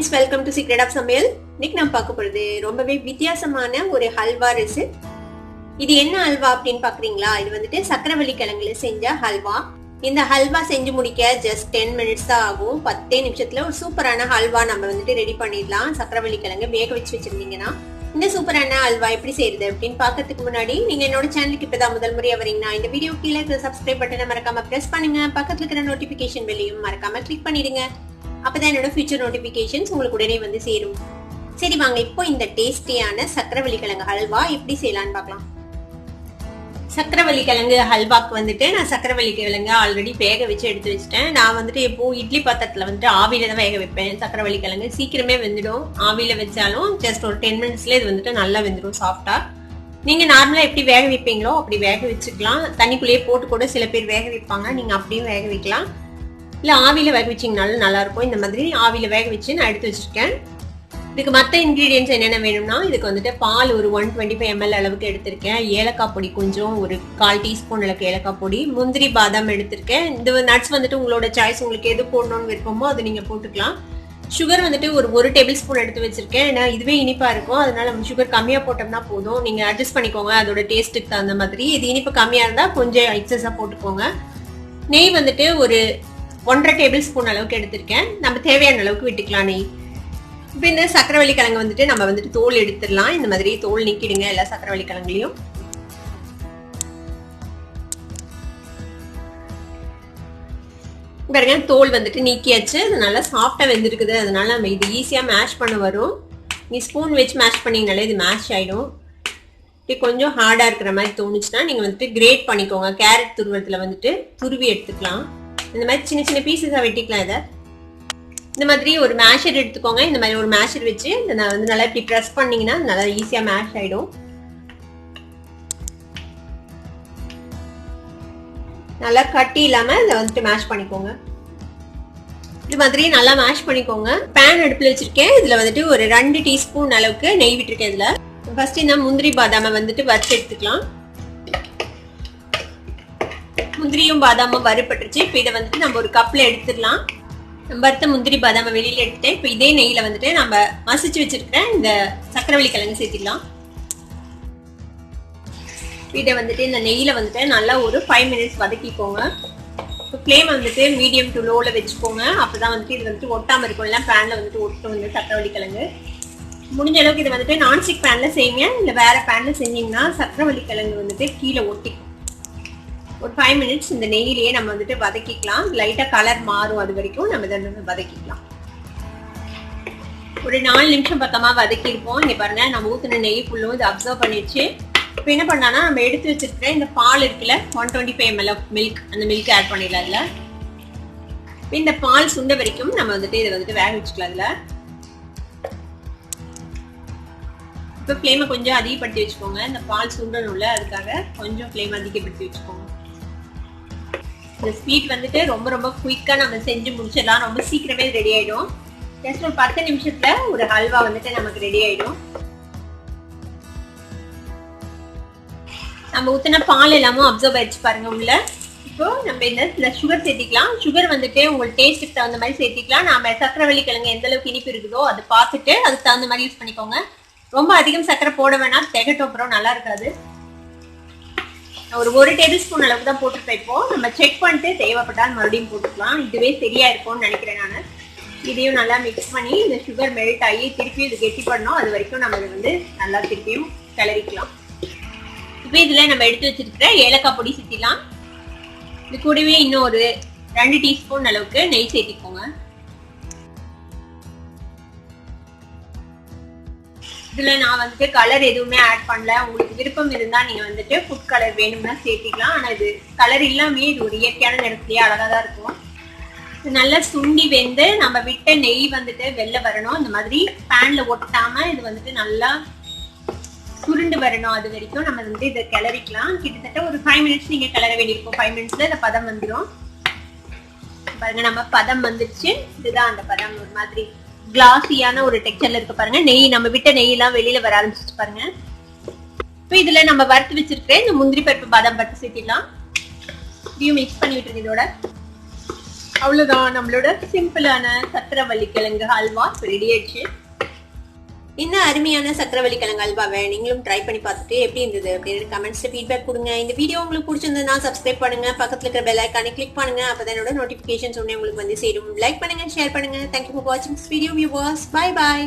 Friends, welcome to secret of சமையல். இன்னைக்கு நான் பார்க்க போறது ரொம்பவே வித்தியாசமான ஒரு ஹல்வா ரெசிபி. இது என்ன ஹல்வா அப்படின்னு பாக்குறீங்களா? இது வந்துட்டு சக்கரவள்ளி கிழங்குல செஞ்ச ஹல்வா. இந்த ஹல்வா செஞ்சு முடிக்க ஜஸ்ட் 10 மினிட்ஸ் தான் ஆகும். 10 நிமிஷத்துல ஒரு சூப்பரான ஹல்வா நம்ம வந்துட்டு ரெடி பண்ணிடலாம். சக்கரவள்ளி கிழங்கு வேக வச்சு வச்சிருந்தீங்கன்னா இந்த சூப்பரான ஹல்வா எப்படி செய்யறது அப்படின்னு பாக்கிறதுக்கு முன்னாடி நீங்க என்னோட சேனலுக்கு இப்பதான் முதல் முறையா வரீங்கன்னா இந்த வீடியோ கீழே இருக்கிற சப்ஸ்கிரைப் பட்டனை மறக்காம பிரஸ் பண்ணுங்க. பக்கத்துல இருக்கிற நோட்டிபிகேஷன் பெல்லையும் மறக்காம கிளிக் பண்ணிடுங்க. அப்பதான் என்னோட ஃபியூச்சர் நோட்டிபிகேஷன்ஸ் உங்களுக்கு உடனே வந்து சேரும். சரி வாங்க, இப்போ இந்த டேஸ்டியான சக்கரவள்ளி கிழங்கு ஹல்வா எப்படி செய்யலாம்னு பார்க்கலாம். சக்கரவள்ளி கிழங்கு ஹல்வாக்கு வந்துட்டு நான் சக்கரவள்ளி கிழங்கு ஆல்ரெடி வேக வச்சு எடுத்து வச்சிட்டேன். நான் வந்துட்டு எப்போ இட்லி பாத்திரத்துல வந்துட்டு ஆவியில தான் வேக வைப்பேன். சக்கரவள்ளி கிழங்கு சீக்கிரமே வெந்துடும். ஆவியில வச்சாலும் ஜஸ்ட் ஒரு 10 மினிட்ஸ்ல இது வந்துட்டு நல்லா வெந்துடும் சாஃப்டா. நீங்க நார்மலா எப்படி வேக வைப்பீங்களோ அப்படி வேக வச்சுக்கலாம். தண்ணிக்குள்ளேயே போட்டு கூட சில பேர் வேக வைப்பாங்க. நீங்க அப்படியும் வேக வைக்கலாம். இல்ல ஆவியில வேக வச்சிங்கனாலும் நல்லா இருக்கும். இந்த மாதிரி ஆவியில வேக வச்சு நான் எடுத்து வச்சிருக்கேன். இதுக்கு மற்ற இன்கிரீடியன்ஸ் என்னென்ன வேணும்னா, இதுக்கு வந்துட்டு பால் ஒரு 125 ml அளவுக்கு எடுத்திருக்கேன். ஏலக்காய் பொடி கொஞ்சம் ஒரு 1/4 டீஸ்பூன் அளவுக்கு ஏலக்காய் பொடி, முந்திரி பாதாம் எடுத்திருக்கேன். இந்த நட்ஸ் வந்துட்டு உங்களோட சாய்ஸ், உங்களுக்கு எது போடணும்னு விருப்பமோ அது நீங்க போட்டுக்கலாம். சுகர் வந்துட்டு ஒரு டேபிள் ஸ்பூன் எடுத்து வச்சிருக்கேன். ஏன்னா இதுவே இனிப்பா இருக்கும், அதனால நம்ம சுகர் கம்மியா போட்டோம்னா போதும். நீங்க அட்ஜஸ்ட் பண்ணிக்கோங்க அதோட டேஸ்ட்டுக்கு தகுந்த மாதிரி. இது இனிப்பு கம்மியா இருந்தா கொஞ்சம் எக்ஸஸா போட்டுக்கோங்க. நெய் வந்துட்டு ஒரு 1.5 டேபிள் ஸ்பூன் அளவுக்கு எடுத்திருக்கேன். நம்ம தேவையான அளவுக்கு விட்டுக்கலாம் நெய். இப்போ இந்த சக்கரவள்ளி கிழங்கு வந்துட்டு நம்ம வந்துட்டு தோல் எடுத்துடலாம். இந்த மாதிரி தோல் நீக்கிடுங்க எல்லா சக்கரவள்ளி கிழங்குலையும். பாருங்க, தோல் வந்துட்டு நீக்கியாச்சு. அது நல்லா சாஃப்டா வெந்திருக்குது. அதனால நம்ம இது ஈஸியா மேஷ் பண்ண வரும். நீ ஸ்பூன் வச்சு மேஷ் பண்ணீங்கனாலே இது மேஷ் ஆயிடும். இது கொஞ்சம் ஹார்டா இருக்கிற மாதிரி தோணுச்சுன்னா நீங்க வந்துட்டு கிரேட் பண்ணிக்கோங்க. கேரட் துருவத்துல வந்துட்டு துருவி எடுத்துக்கலாம். இந்த மாதிரி சின்ன சின்ன பீசஸா வெட்டிக்கலாம். இதை இந்த மாதிரி ஒரு மேஷர் எடுத்துக்கோங்க. இந்த மாதிரி ஒரு மேஷர் வச்சு வந்து நல்லா இப்படி ப்ரெஸ் பண்ணீங்கன்னா நல்லா ஈஸியா மேஷ் ஆயிடும். நல்லா கட்டி இல்லாம இதை வந்துட்டு மேஷ் பண்ணிக்கோங்க. இது மாதிரி நல்லா மேஷ் பண்ணிக்கோங்க. பேன் அடுப்புல வச்சிருக்கேன். இதுல வந்துட்டு ஒரு 2 டீஸ்பூன் அளவுக்கு நெய் விட்டுருக்கேன். இதுல ஃபர்ஸ்ட் இந்த முந்திரி பாதாமை வந்துட்டு வறுத்து எடுத்துக்கலாம். முந்திரியும் பாதாமும் வறுபட்டுருச்சு. இப்போ இதை வந்துட்டு நம்ம ஒரு கப்ல எடுத்துடலாம். வறுத்த முந்திரி பாதாம வெளியில எடுத்துட்டு இப்போ இதே நெய்யில வந்துட்டு நம்ம மசிச்சு வச்சிருக்கிற இந்த சக்கரவள்ளி கிழங்கு சேர்த்திடலாம். இதை வந்துட்டு இந்த நெய்யில வந்துட்டு நல்லா ஒரு 5 மினிட்ஸ் வதக்கிக்கோங்க. ஃப்ளேம் வந்துட்டு மீடியம் டு லோல வச்சுக்கோங்க. அப்பதான் வந்துட்டு இது வந்துட்டு ஒட்டாம இருக்கும். இல்லை பேன்ல வந்துட்டு ஒட்டும் இந்த சக்கரவள்ளி கிழங்கு. முடிஞ்ச அளவுக்கு இதை வந்துட்டு நான்ஸ்டிக் பேன்ல செய்யுங்க. இல்ல வேற பேன்ல செஞ்சீங்கன்னா சக்கரவள்ளி கிழங்கு வந்துட்டு கீழே ஒட்டிக்கும். ஒரு 5 மினிட்ஸ் இந்த நெய்யிலேயே நம்ம வந்துட்டு வதக்கிக்கலாம். லைட்டா கலர் மாறும், அது வரைக்கும் நம்ம இதை வதக்கிக்கலாம். ஒரு 4 நிமிஷம் பக்கமா வதக்கிருப்போம். இங்க பாருங்க, நம்ம ஊத்துன நெய் ஃபுல்லும் இது அப்சர்வ் பண்ணிடுச்சு. இப்போ என்ன பண்ணானா, நம்ம எடுத்து வச்சிருக்கிற இந்த பால் இருக்குல்ல 125 ml ஆஃப் மில்க், அந்த மில்க் ஆட் பண்ணிடலாம். இதுல இந்த பால் சுண்ட வரைக்கும் நம்ம வந்துட்டு இதை வந்துட்டு வேக வச்சுக்கலாம். இதுல இப்போ ஃப்ளேமை கொஞ்சம் அதிகப்படுத்தி வச்சுக்கோங்க. இந்த பால் சுண்டணும்ல, அதுக்காக கொஞ்சம் ஃப்ளேம் அதிகப்படுத்தி வச்சுக்கோங்க. இந்த ஸ்வீட் வந்துட்டு ரொம்ப ரொம்ப குயிக்கா நம்ம செஞ்சு முடிச்சிடலாம். ரொம்ப சீக்கிரமே ரெடி ஆயிடும். ஜஸ்ட் ஒரு 10 நிமிஷத்துல ஒரு ஹல்வா வந்துட்டு நமக்கு ரெடி ஆயிடும். நம்ம ஊத்தின பால் எல்லாமும் அப்சர்வ் ஆயிடுச்சு பாருங்க உள்ள. இப்போ நம்ம இந்த சுகர் சேர்த்திக்கலாம். சுகர் வந்துட்டு உங்களுக்கு டேஸ்ட்டுக்கு தகுந்த மாதிரி சேர்த்திக்கலாம். நாம சக்கரவள்ளி கிழங்கு எந்த அளவுக்கு இனிப்பு இருக்குதோ அது பார்த்துட்டு அதுக்கு தகுந்த மாதிரி யூஸ் பண்ணிக்கோங்க. ரொம்ப அதிகம் சக்கரை போட வேணாம், திகட்டும், அப்புறம் நல்லா இருக்காது. ஒரு டேபிள் ஸ்பூன் அளவுக்கு தான் போட்டுருப்பேன். இப்போ நம்ம செக் பண்ணிட்டு தேவைப்பட்டால் மறுபடியும் போட்டுக்கலாம். இதுவே சரியா இருக்கும்னு நினைக்கிறேன் நான். இதையும் நல்லா மிக்ஸ் பண்ணி இந்த சுகர் மெல்ட் ஆகி திருப்பியும் இது கெட்டி பண்ணோம். அது வரைக்கும் நம்ம இதை வந்து நல்லா திருப்பியும் கிளறிக்கலாம். இப்போ இதுல நம்ம எடுத்து வச்சிருக்கிற ஏலக்காய் பொடி சேர்த்திடலாம். இது கூடவே இன்னும் ஒரு 2 டீஸ்பூன் அளவுக்கு நெய் சேர்த்திக்கோங்க. இதுல நான் வந்துட்டு கலர் எதுவுமே ஆட் பண்ணல. உங்களுக்கு விருப்பம் இருந்தா நீங்க வந்துட்டு ஃபுட் கலர் வேணும்னா சேர்த்திக்கலாம். ஆனா இது கலர் இல்லாமே இது ஒரு இயற்கையான நிறத்திலேயே அழகா தான் இருக்கும். நல்லா சுண்டி வெந்து நம்ம விட்ட நெய் வந்துட்டு வெளில வரணும். இந்த மாதிரி பேன்ல ஒட்டாம இது வந்துட்டு நல்லா சுருண்டு வரணும். அது வரைக்கும் நம்ம வந்து இதை கிளறிக்கலாம். கிட்டத்தட்ட ஒரு 5 மினிட்ஸ் நீங்க கிளற வேண்டியிருக்கும். 5 மினிட்ஸ்ல இந்த பதம் வந்துடும். பாருங்க, நம்ம பதம் வந்துருச்சு. இதுதான் அந்த பதம். ஒரு மாதிரி கிளாஸியான ஒரு டெக்ஸ்சர்ல இருக்கு பாருங்க. நெய் நம்ம விட்ட நெய் எல்லாம் வெளியில வர ஆரம்பிச்சிட்டு பாருங்க. இப்போ இதுல நம்ம வறுத்து வச்சிருக்கேன் இந்த முந்திரி பருப்பு பாதாம் பருப்பு சேர்த்திடலாம். இதையும் மிக்ஸ் பண்ணி விட்டுருங்க இதோட. அவ்வளவுதான், நம்மளோட சிம்பிளான சக்கரவள்ளி கிழங்கு ஹல்வா ரெடி ஆயிடுச்சு. இந்த அருமையான சக்கரவள்ளி கிழங்கு அல்வாவை நீங்களும் ட்ரை பண்ணி பார்த்துட்டு எப்படி இருந்தது அப்படின்னு கமெண்ட்ஸ்ல ஃபீட்பேக் கொடுங்க. இந்த வீடியோ உங்களுக்கு பிடிச்சிருந்ததுன்னா சப்ஸ்கிரைப் பண்ணுங்க, பக்கத்துல இருக்கிற பெல் ஐகானை கிளிக் பண்ணுங்க, அப்பதான் என்னோட நோட்டிபிகேஷன்ஸ் உடனே உங்களுக்கு வந்து சேரும். லைக் பண்ணுங்க, ஷேர் பண்ணுங்க. தேங்க்யூ ஃபார் வாட்சிங் this video viewers. Bye by.